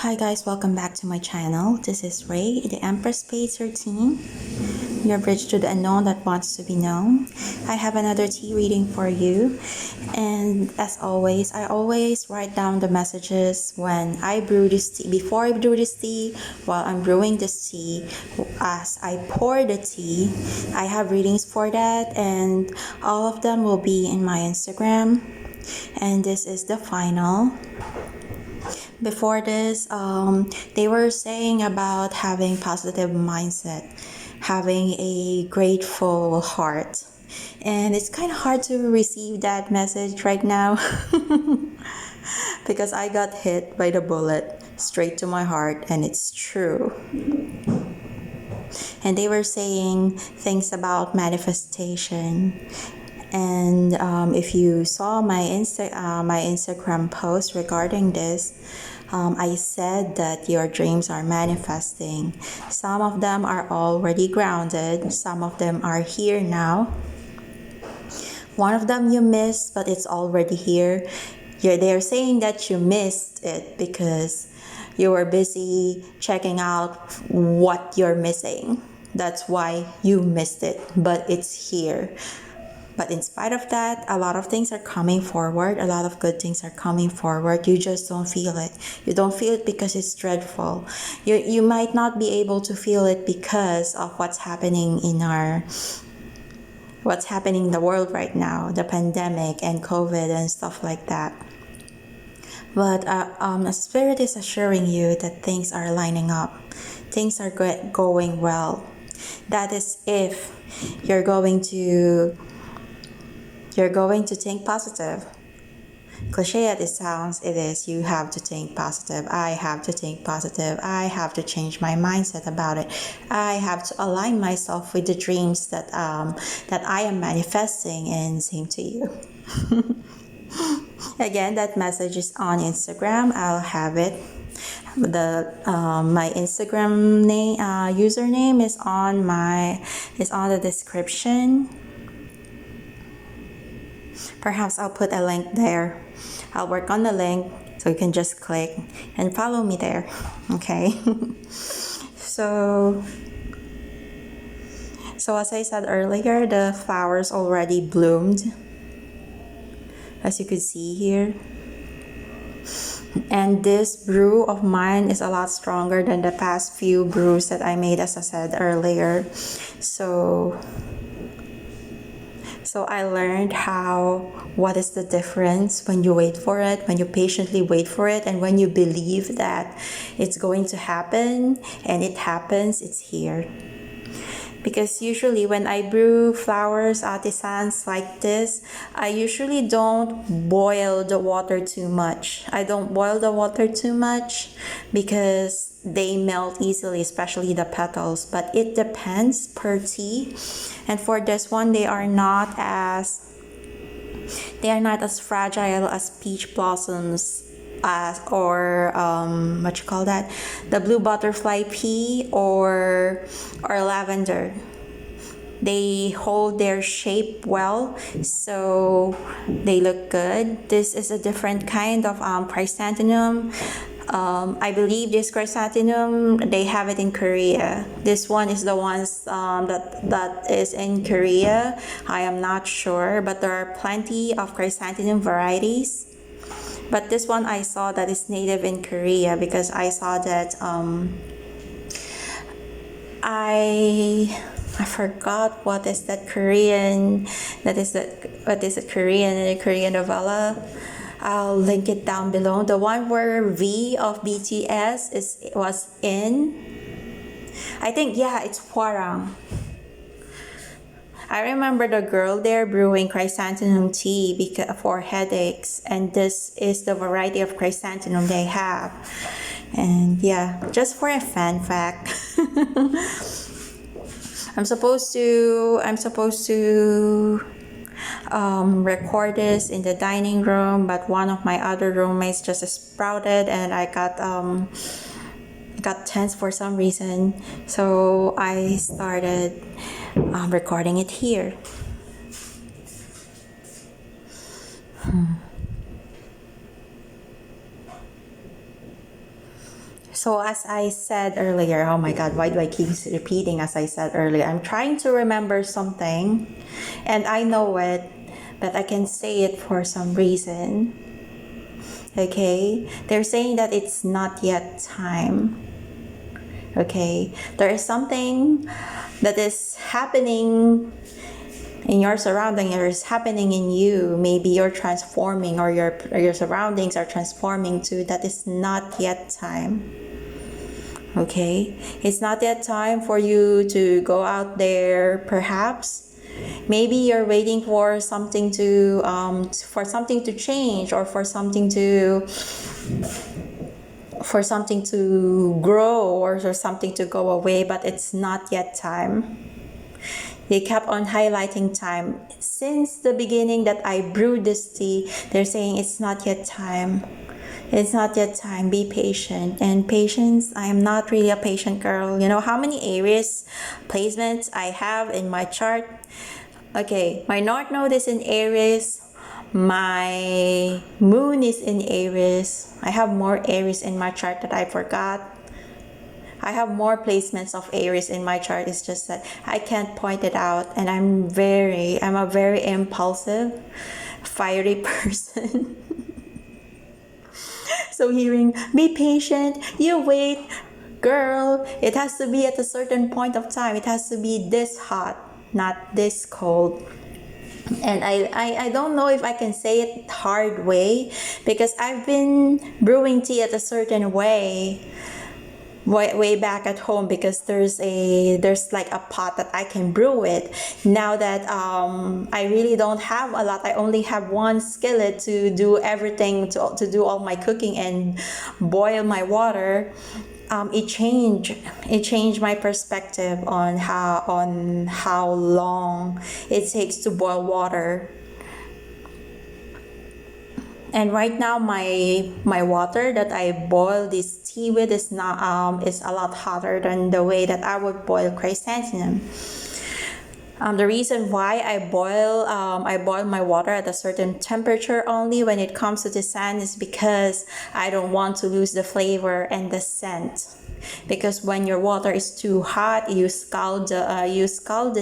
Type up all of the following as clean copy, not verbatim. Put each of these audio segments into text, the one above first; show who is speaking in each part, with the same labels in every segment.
Speaker 1: Hi guys, welcome back to my channel. This is Ray, the Empress Spade XIII, your bridge to the unknown that wants to be known. I have another tea reading for you, and as always, I always write down the messages when I brew this tea, before I brew this tea, while I'm brewing this tea, as I pour the tea. I have readings for that, and all of them will be in my Instagram, and this is the final. Before this, they were saying about having positive mindset, having a grateful heart. And it's kind of hard to receive that message right now because I got hit by the bullet straight to my heart, and it's true. And they were saying things about manifestation. And if you saw my Instagram post regarding this, I said that your dreams are manifesting. Some of them are already grounded. Some of them are here now. One of them you missed, but it's already here. They're saying that you missed it because you were busy checking out what you're missing. That's why you missed it, but it's here. But in spite of that, a lot of things are coming forward. A lot of good things are coming forward. You just don't feel it. You don't feel it because it's dreadful. You might not be able to feel it because of what's happening in the world right now, the pandemic and COVID and stuff like that. But the Spirit is assuring you that things are lining up. Things are going well. That is if you're going to think positive. Cliche as it sounds, it is. You have to think positive. I have to think positive. I have to change my mindset about it. I have to align myself with the dreams that I am manifesting, and same to you. Again, that message is on Instagram. I'll have it. My Instagram name username is on the description. Perhaps I'll put a link there. I'll work on the link so you can just click and follow me there. Okay. So as I said earlier, the flowers already bloomed, as you could see here. And this brew of mine is a lot stronger than the past few brews that I made, as I said earlier. So I learned what is the difference when you wait for it, when you patiently wait for it, and when you believe that it's going to happen, and it happens, it's here. Because usually when I brew flowers, artisans like this, I usually don't boil the water too much. I don't boil the water too much because they melt easily, especially the petals. But it depends per tea. And for this one, they are not as fragile as peach blossoms, or what you call that, the blue butterfly pea or lavender. They hold their shape well, so they look good. This is a different kind of chrysanthemum. I believe this chrysanthemum, they have it in Korea. This one is the ones that is in Korea. I am not sure, but there are plenty of chrysanthemum varieties. But this one I saw that is native in Korea because I saw that I forgot what is that Korean, what is a Korean novella. I'll link it down below. The one where V of BTS was in. I think, yeah, it's Hwarang. I remember the girl there brewing chrysanthemum tea for headaches, and this is the variety of chrysanthemum they have. And yeah, just for a fun fact. I'm supposed to record this in the dining room, but one of my other roommates just sprouted, and I got tense for some reason, so I started recording it here. So as I said earlier, oh my God, why do I keep repeating as I said earlier? I'm trying to remember something and I know it, but I can say it for some reason. Okay, they're saying that it's not yet time. Okay, there is something that is happening in your surrounding, or is happening in you. Maybe you're transforming, or your surroundings are transforming too. That is not yet time. Okay, it's not yet time for you to go out there. Perhaps maybe you're waiting for something to change, or for something to grow, or for something to go away, but it's not yet time. They kept on highlighting time. Since the beginning that I brewed this tea, they're saying it's not yet time. It's not yet time. Be patient. And patience, I am not really a patient girl. You know how many Aries placements I have in my chart? Okay, my North Node is in Aries. My Moon is in Aries. I have more Aries in my chart that I forgot. I have more placements of Aries in my chart. It's just that I can't point it out, and I'm a very impulsive, fiery person. So hearing, be patient, you wait, girl, it has to be at a certain point of time. It has to be this hot, not this cold. And I don't know if I can say it hard way, because I've been brewing tea at a certain way way back at home, because there's like a pot that I can brew it. Now that I really don't have a lot, I only have one skillet to do everything, to do all my cooking and boil my water. It changed my perspective on how long it takes to boil water. And right now, my water that I boil this tea with is a lot hotter than the way that I would boil chrysanthemum. The reason why I boil my water at a certain temperature only when it comes to tisane is because I don't want to lose the flavor and the scent. Because when your water is too hot, you scald the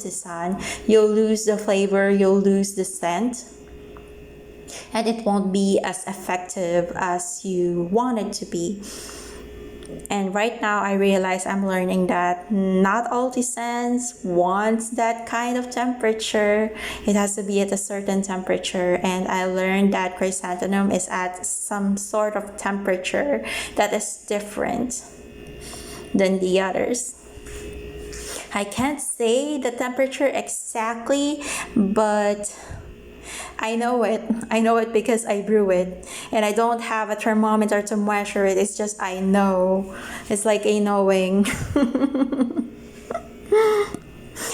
Speaker 1: tisane, you'll lose the flavor, you'll lose the scent, and it won't be as effective as you want it to be. And right now I realize I'm learning that not all tisanes wants that kind of temperature. It has to be at a certain temperature, and I learned that chrysanthemum is at some sort of temperature that is different than the others. I can't say the temperature exactly, but I know it because I brew it, and I don't have a thermometer to measure it. It's just I know. It's like a knowing.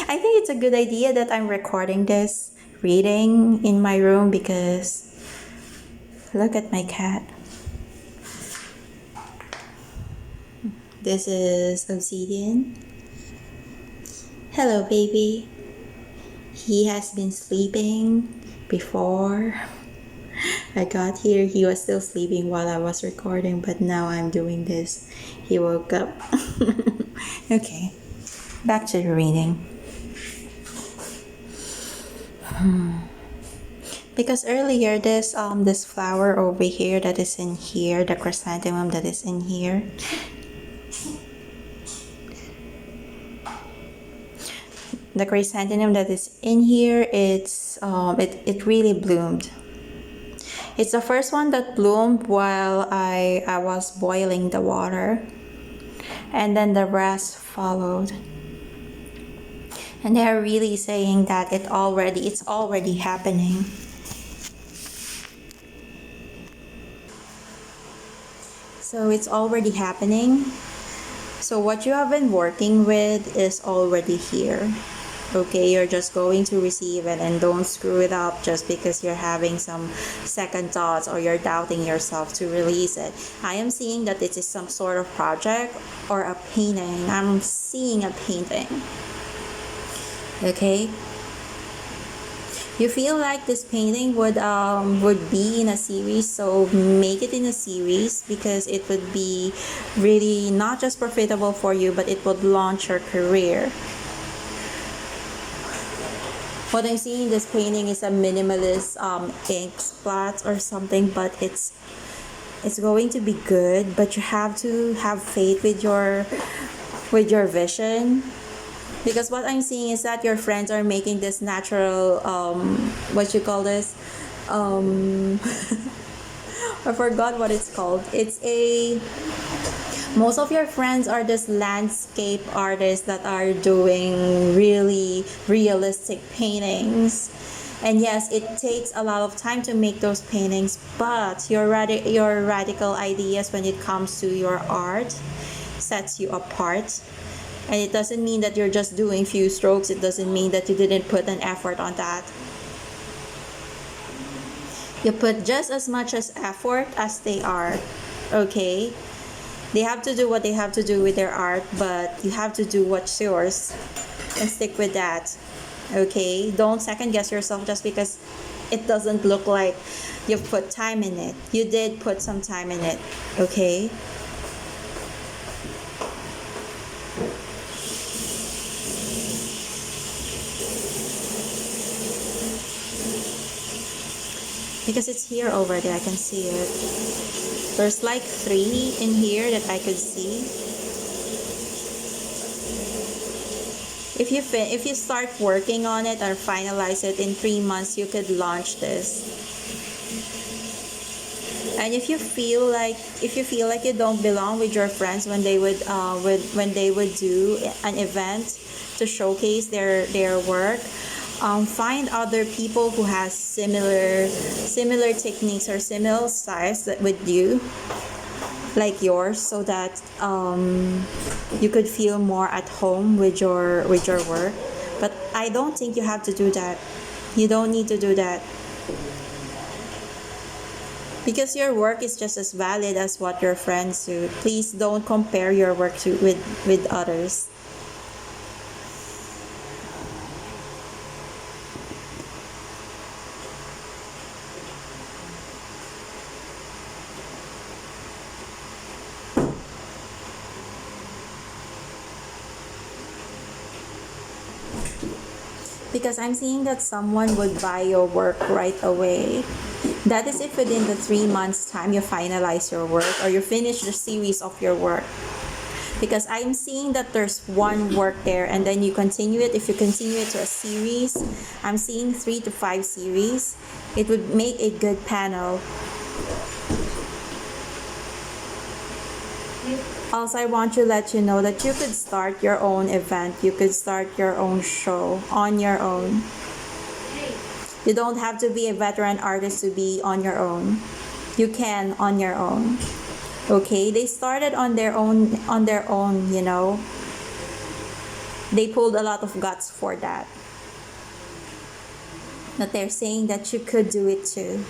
Speaker 1: I think it's a good idea that I'm recording this reading in my room, because look at my cat. This is Obsidian. Hello, baby. He has been sleeping. Before I got here, he was still sleeping while I was recording, but now I'm doing this. He woke up. Okay, back to the reading. Because earlier, this flower over here that is in here, the chrysanthemum that is in here, the chrysanthemum that is in here, it really bloomed. It's the first one that bloomed while I was boiling the water, and then the rest followed. And they are really saying that it's already happening. So it's already happening. So what you have been working with is already here. Okay, you're just going to receive it, and don't screw it up just because you're having some second thoughts or you're doubting yourself to release it. I am seeing that this is some sort of project or a painting. I'm seeing a painting. Okay, You feel like this painting would be in a series, so make it in a series, because it would be really not just profitable for you, but it would launch your career. What I'm seeing in this painting is a minimalist ink splat or something, but it's going to be good. But you have to have faith with your vision. Because what I'm seeing is that your friends are making this natural, what you call this? I forgot what it's called. Most of your friends are just landscape artists that are doing really realistic paintings. And yes, it takes a lot of time to make those paintings, but your radical ideas when it comes to your art sets you apart. And it doesn't mean that you're just doing few strokes. It doesn't mean that you didn't put an effort on that. You put just as much as effort as they are, okay? They have to do what they have to do with their art, but you have to do what's yours and stick with that, okay? Don't second guess yourself just because it doesn't look like you've put time in it. You did put some time in it, okay? Because it's here already, I can see it. There's like 3 in here that I could see. If you start working on it or finalize it in 3 months, you could launch this. And if you feel like you don't belong with your friends when they would do an event to showcase their work, find other people who has similar techniques or similar styles that with you, like yours, so that you could feel more at home with your work. But I don't think you have to do that. You don't need to do that, because your work is just as valid as what your friends do. Please don't compare your work with others. Because I'm seeing that someone would buy your work right away. That is if within the 3 months time you finalize your work or you finish the series of your work. Because I'm seeing that there's one work there and then you continue it. If you continue it to a series, I'm seeing 3 to 5 series. It would make a good panel. Also, I want to let you know that you could start your own event. You could start your own show on your own. You don't have to be a veteran artist to be on your own. You can on your own. Okay, they started on their own, you know. They pulled a lot of guts for that. But they're saying that you could do it too.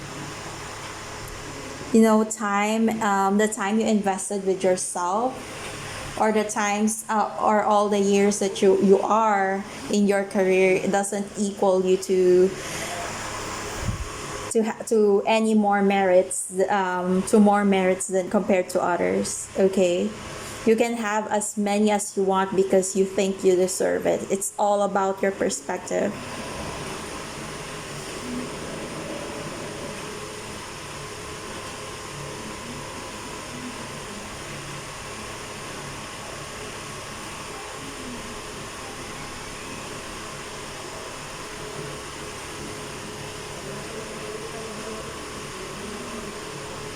Speaker 1: You know, the time you invested with yourself, or the times or all the years that you are in your career, it doesn't equal you to any more merits, to more merits than compared to others. Okay, you can have as many as you want because you think you deserve it. It's all about your perspective.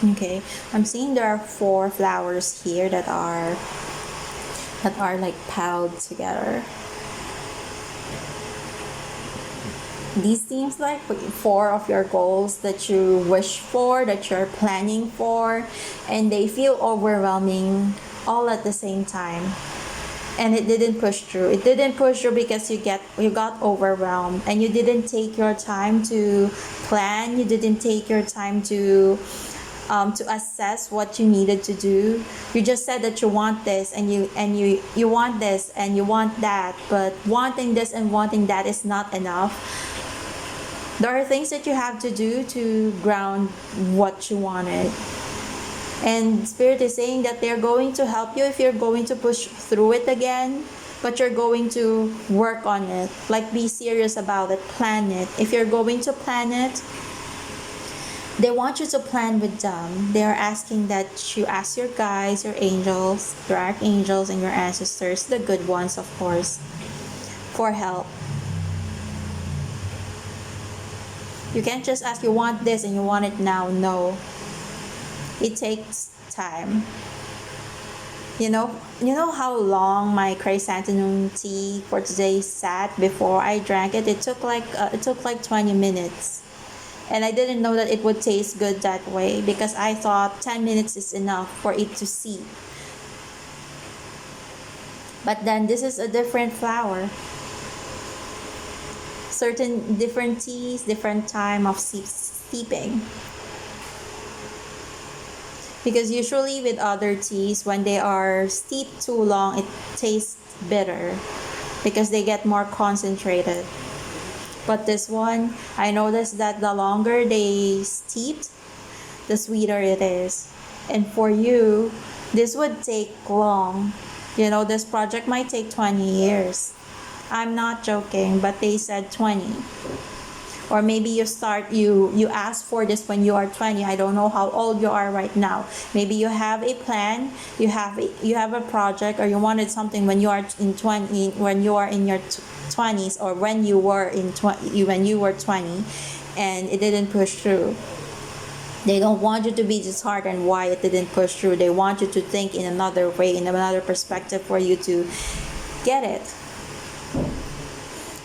Speaker 1: Okay, I'm seeing there are 4 flowers here that are like piled together. These seems like 4 of your goals that you wish for, that you're planning for, and they feel overwhelming all at the same time. And it didn't push through. It didn't push through because you got overwhelmed and you didn't take your time to plan. You didn't take your time to assess what you needed to do. You just said that you want this and you want this and you want that, but wanting this and wanting that is not enough. There are things that you have to do to ground what you wanted. And Spirit is saying that they're going to help you if you're going to push through it again, but you're going to work on it. Like, be serious about it, plan it. If you're going to plan it, they want you to plan with them. They are asking that you ask your guides, your angels, your archangels, and your ancestors, the good ones, of course, for help. You can't just ask, you want this and you want it now. No. It takes time. You know how long my chrysanthemum tea for today sat before I drank it? It took like 20 minutes. And I didn't know that it would taste good that way, because I thought 10 minutes is enough for it to seep. But then this is a different flower. Certain different teas, different time of steeping. Because usually with other teas, when they are steeped too long, it tastes bitter because they get more concentrated. But this one, I noticed that the longer they steeped, the sweeter it is. And for you, this would take long. This project might take 20 years. I'm not joking, but they said 20. Or maybe you ask for this when you are 20. I don't know how old you are right now. Maybe you have a plan, you have a project, or you wanted something when you are in 20, when you are in your 20s, or when you were 20, and it didn't push through. They don't want you to be disheartened why it didn't push through. They want you to think in another way, in another perspective, for you to get it.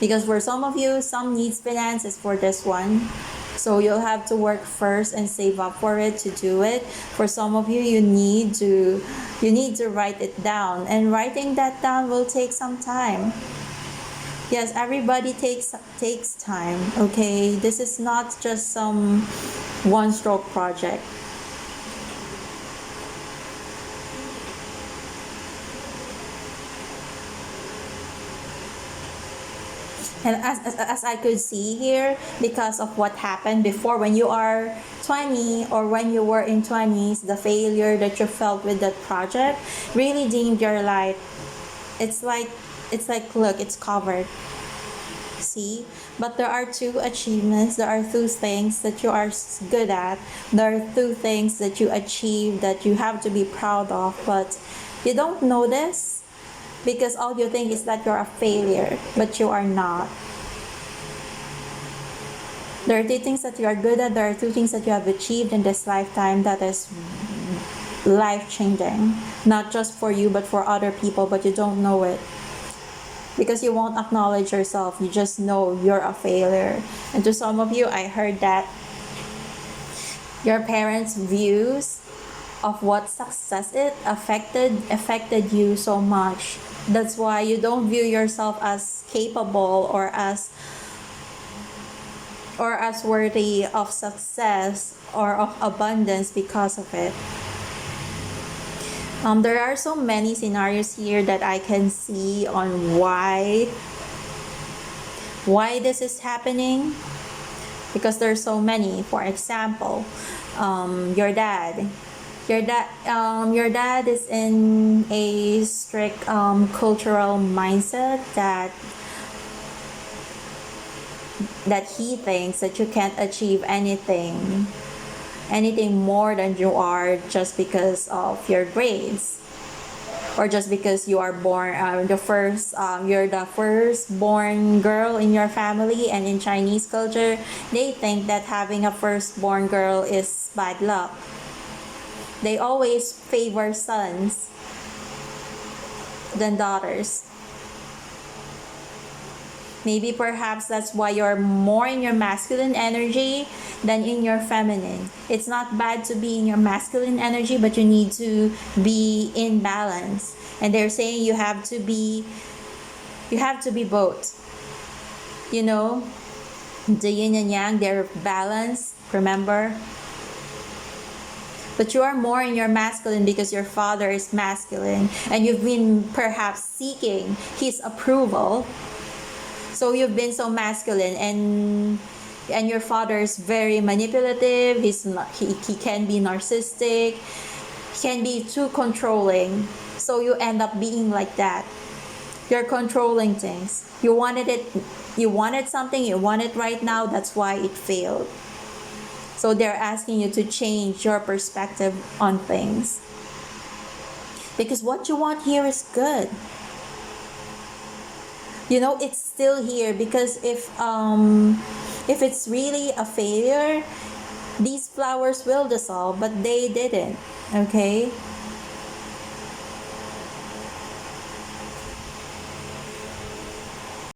Speaker 1: Because for some of you, some needs finances for this one. So you'll have to work first and save up for it to do it. For some of you, you need to write it down. And writing that down will take some time. Yes, everybody takes time, okay? This is not just some one-stroke project. And as I could see here, because of what happened before, when you are 20 or when you were in 20s, the failure that you felt with that project really dimmed your light. It's like, look, it's covered. See? But there are two achievements. There are two things that you are good at. There are two things that you achieve that you have to be proud of. But you don't know this, because all you think is that you're a failure, but you are not. There are two things that you are good at. There are two things that you have achieved in this lifetime that is life-changing. Not just for you, but for other people, but you don't know it. Because you won't acknowledge yourself. You just know you're a failure. And to some of you, I heard that your parents' views of what success is affected you so much. That's why you don't view yourself as capable or as worthy of success or of abundance because of it. There are so many scenarios here that I can see on why this is happening, because there's so many. For example, your dad is in a strict cultural mindset that he thinks that you can't achieve anything more than you are just because of your grades, or just because you are born you're the first born girl in your family. And in Chinese culture, they think that having a firstborn girl is bad luck. They always favor sons than daughters. Maybe perhaps that's why you're more in your masculine energy than in your feminine. It's not bad to be in your masculine energy, but you need to be in balance. And they're saying you have to be both. The yin and yang, they're balanced, remember? But you are more in your masculine because your father is masculine, and you've been perhaps seeking his approval. So you've been so masculine, and and your father is very manipulative. He can be narcissistic, can be too controlling. So you end up being like that. You're controlling things. You wanted something, you want it right now, that's why it failed. So they're asking you to change your perspective on things. Because what you want here is good. You know, it's still here, because if it's really a failure, these flowers will dissolve, but they didn't. Okay?